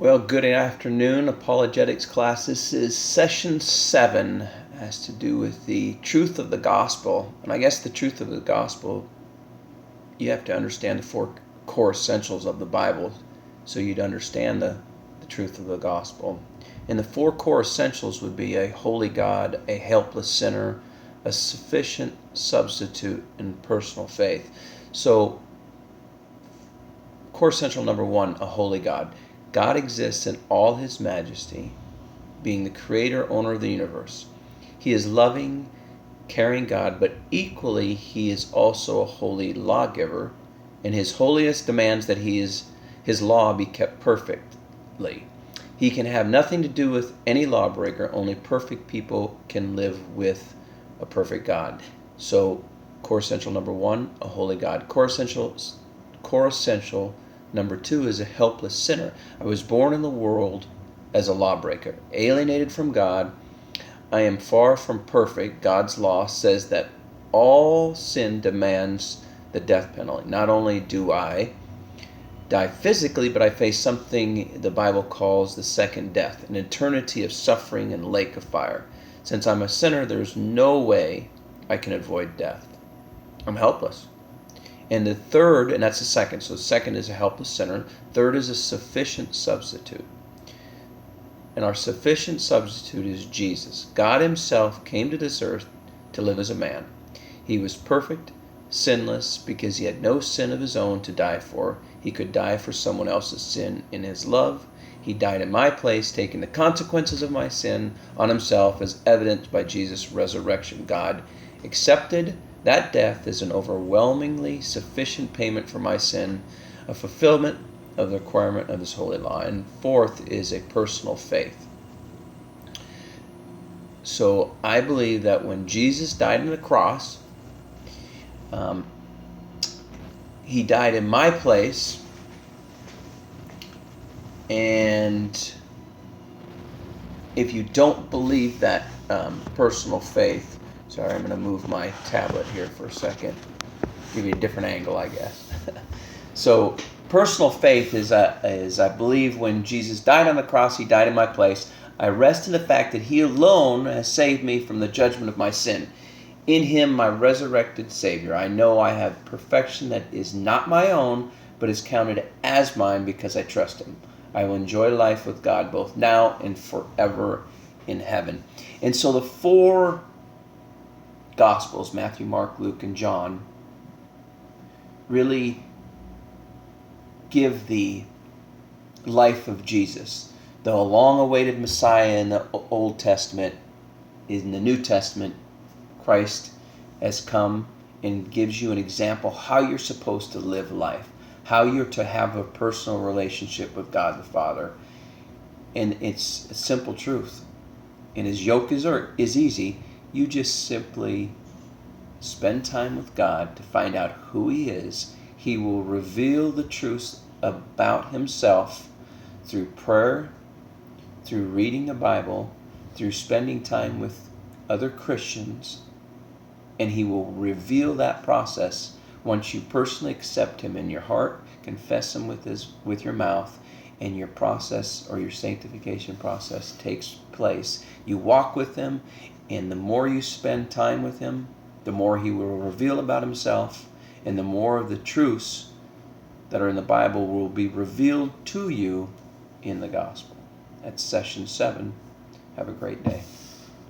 Well, good afternoon, Apologetics class. This is session 7, has to do with the truth of the gospel. And I guess the truth of the gospel, you have to understand the 4 core essentials of the Bible so you'd understand the truth of the gospel. And the 4 core essentials would be a holy God, a helpless sinner, a sufficient substitute, and personal faith. So, core essential number 1, a holy God. God exists in all his majesty, being the creator, owner of the universe. He is loving, caring God, but equally he is also a holy lawgiver, and his holiness demands that his law be kept perfectly. He can have nothing to do with any lawbreaker. Only perfect people can live with a perfect God. So, core essential number 1, a holy God. Core essential number 2 is a helpless sinner. I was born in the world as a lawbreaker, alienated from God. I am far from perfect. God's law says that all sin demands the death penalty. Not only do I die physically, but I face something the Bible calls the second death, an eternity of suffering and lake of fire. Since I'm a sinner, there's no way I can avoid death. I'm helpless. And the third, and that's the second, so the second is a helpless sinner. Third is a sufficient substitute. And our sufficient substitute is Jesus. God himself came to this earth to live as a man. He was perfect, sinless, because he had no sin of his own to die for. He could die for someone else's sin in his love. He died in my place, taking the consequences of my sin on himself, as evidenced by Jesus' resurrection. God accepted that death is an overwhelmingly sufficient payment for my sin, a fulfillment of the requirement of his holy law. And fourth is a personal faith. So I believe that when Jesus died on the cross, he died in my place, and if you don't believe that personal faith, sorry, I'm going to move my tablet here for a second. Give you a different angle, I guess. So, personal faith is I believe when Jesus died on the cross, he died in my place. I rest in the fact that he alone has saved me from the judgment of my sin. In him, my resurrected Savior, I know I have perfection that is not my own, but is counted as mine because I trust him. I will enjoy life with God both now and forever in heaven. And so the 4 Gospels, Matthew, Mark, Luke, and John, really give the life of Jesus. The long-awaited Messiah in the Old Testament, in the New Testament, Christ has come and gives you an example how you're supposed to live life, how you're to have a personal relationship with God the Father. And it's a simple truth. And his yoke is easy. You just simply spend time with God to find out who he is. He will reveal the truths about himself through prayer, through reading the Bible, through spending time with other Christians, and he will reveal that process once you personally accept him in your heart, confess him with your mouth, and your process or your sanctification process takes place. You walk with him, and the more you spend time with him, the more he will reveal about himself, and the more of the truths that are in the Bible will be revealed to you in the gospel. That's session 7. Have a great day.